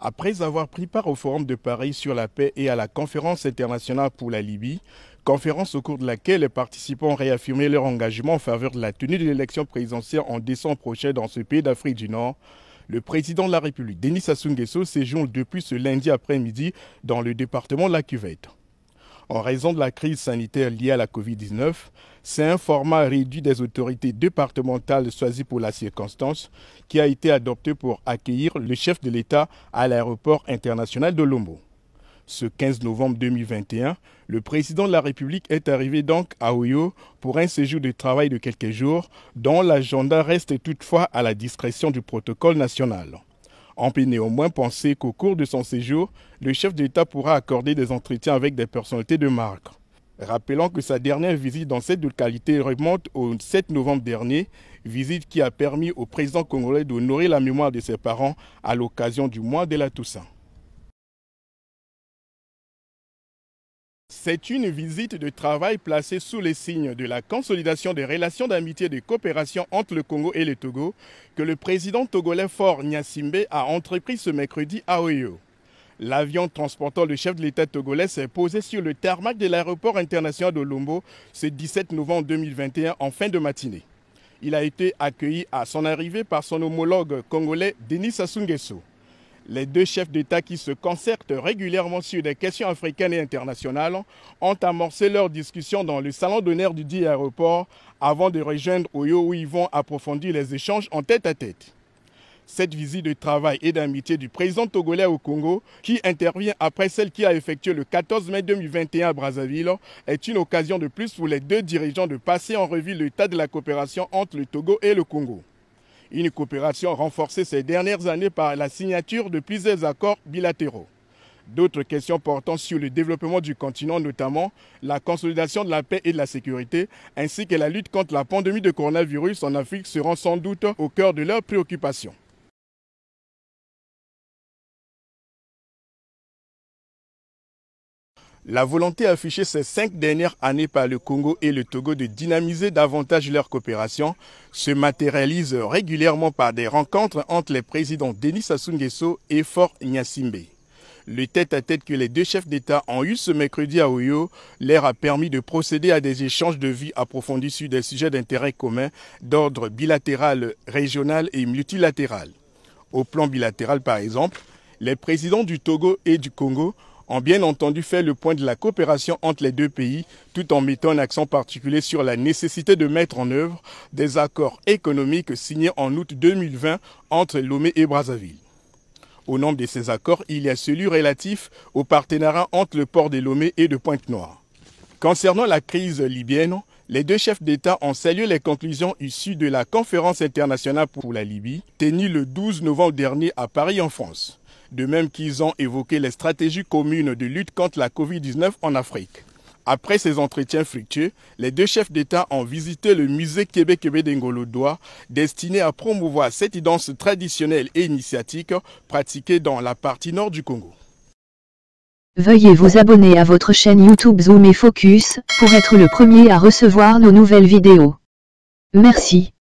Après avoir pris part au Forum de Paris sur la paix et à la conférence internationale pour la Libye, conférence au cours de laquelle les participants ont réaffirmé leur engagement en faveur de la tenue de l'élection présidentielle en décembre prochain dans ce pays d'Afrique du Nord, le président de la République, Denis Sassou Nguesso, séjourne depuis ce lundi après-midi dans le département de la Cuvette. En raison de la crise sanitaire liée à la Covid-19, c'est un format réduit des autorités départementales choisies pour la circonstance qui a été adopté pour accueillir le chef de l'État à l'aéroport international de Lombo. Ce 15 novembre 2021, le président de la République est arrivé donc à Oyo pour un séjour de travail de quelques jours dont l'agenda reste toutefois à la discrétion du protocole national. On peut néanmoins penser qu'au cours de son séjour, le chef d'État pourra accorder des entretiens avec des personnalités de marque. Rappelons que sa dernière visite dans cette localité remonte au 7 novembre dernier, visite qui a permis au président congolais d'honorer la mémoire de ses parents à l'occasion du mois de la Toussaint. C'est une visite de travail placée sous les signes de la consolidation des relations d'amitié et de coopération entre le Congo et le Togo que le président togolais Faure Gnassingbé a entrepris ce mercredi à Oyo. L'avion transportant le chef de l'État togolais s'est posé sur le tarmac de l'aéroport international de Lombo ce 17 novembre 2021 en fin de matinée. Il a été accueilli à son arrivée par son homologue congolais Denis Sassou Nguesso. Les deux chefs d'État qui se concertent régulièrement sur des questions africaines et internationales ont amorcé leur discussion dans le salon d'honneur du dit aéroport avant de rejoindre Oyo où ils vont approfondir les échanges en tête-à-tête. Cette visite de travail et d'amitié du président togolais au Congo, qui intervient après celle qui a effectué le 14 mai 2021 à Brazzaville, est une occasion de plus pour les deux dirigeants de passer en revue l'état de la coopération entre le Togo et le Congo. Une coopération renforcée ces dernières années par la signature de plusieurs accords bilatéraux. D'autres questions portant sur le développement du continent, notamment la consolidation de la paix et de la sécurité, ainsi que la lutte contre la pandémie de coronavirus en Afrique seront sans doute au cœur de leurs préoccupations. La volonté affichée ces 5 dernières années par le Congo et le Togo de dynamiser davantage leur coopération se matérialise régulièrement par des rencontres entre les présidents Denis Sassou Nguesso et Faure Gnassingbé. Le tête-à-tête que les deux chefs d'État ont eu ce mercredi à Oyo leur a permis de procéder à des échanges de vues approfondis sur des sujets d'intérêt commun d'ordre bilatéral, régional et multilatéral. Au plan bilatéral par exemple, les présidents du Togo et du Congo ont bien entendu fait le point de la coopération entre les deux pays, tout en mettant un accent particulier sur la nécessité de mettre en œuvre des accords économiques signés en août 2020 entre Lomé et Brazzaville. Au nombre de ces accords, il y a celui relatif au partenariat entre le port de Lomé et de Pointe-Noire. Concernant la crise libyenne, les deux chefs d'État ont salué les conclusions issues de la conférence internationale pour la Libye, tenue le 12 novembre dernier à Paris en France. De même qu'ils ont évoqué les stratégies communes de lutte contre la Covid-19 en Afrique. Après ces entretiens fructueux, les deux chefs d'État ont visité le musée Kébé-Kébé d'Ngolo-Douar, destiné à promouvoir cette danse traditionnelle et initiatique pratiquée dans la partie nord du Congo. Veuillez vous abonner à votre chaîne YouTube Zoom et Focus pour être le premier à recevoir nos nouvelles vidéos. Merci.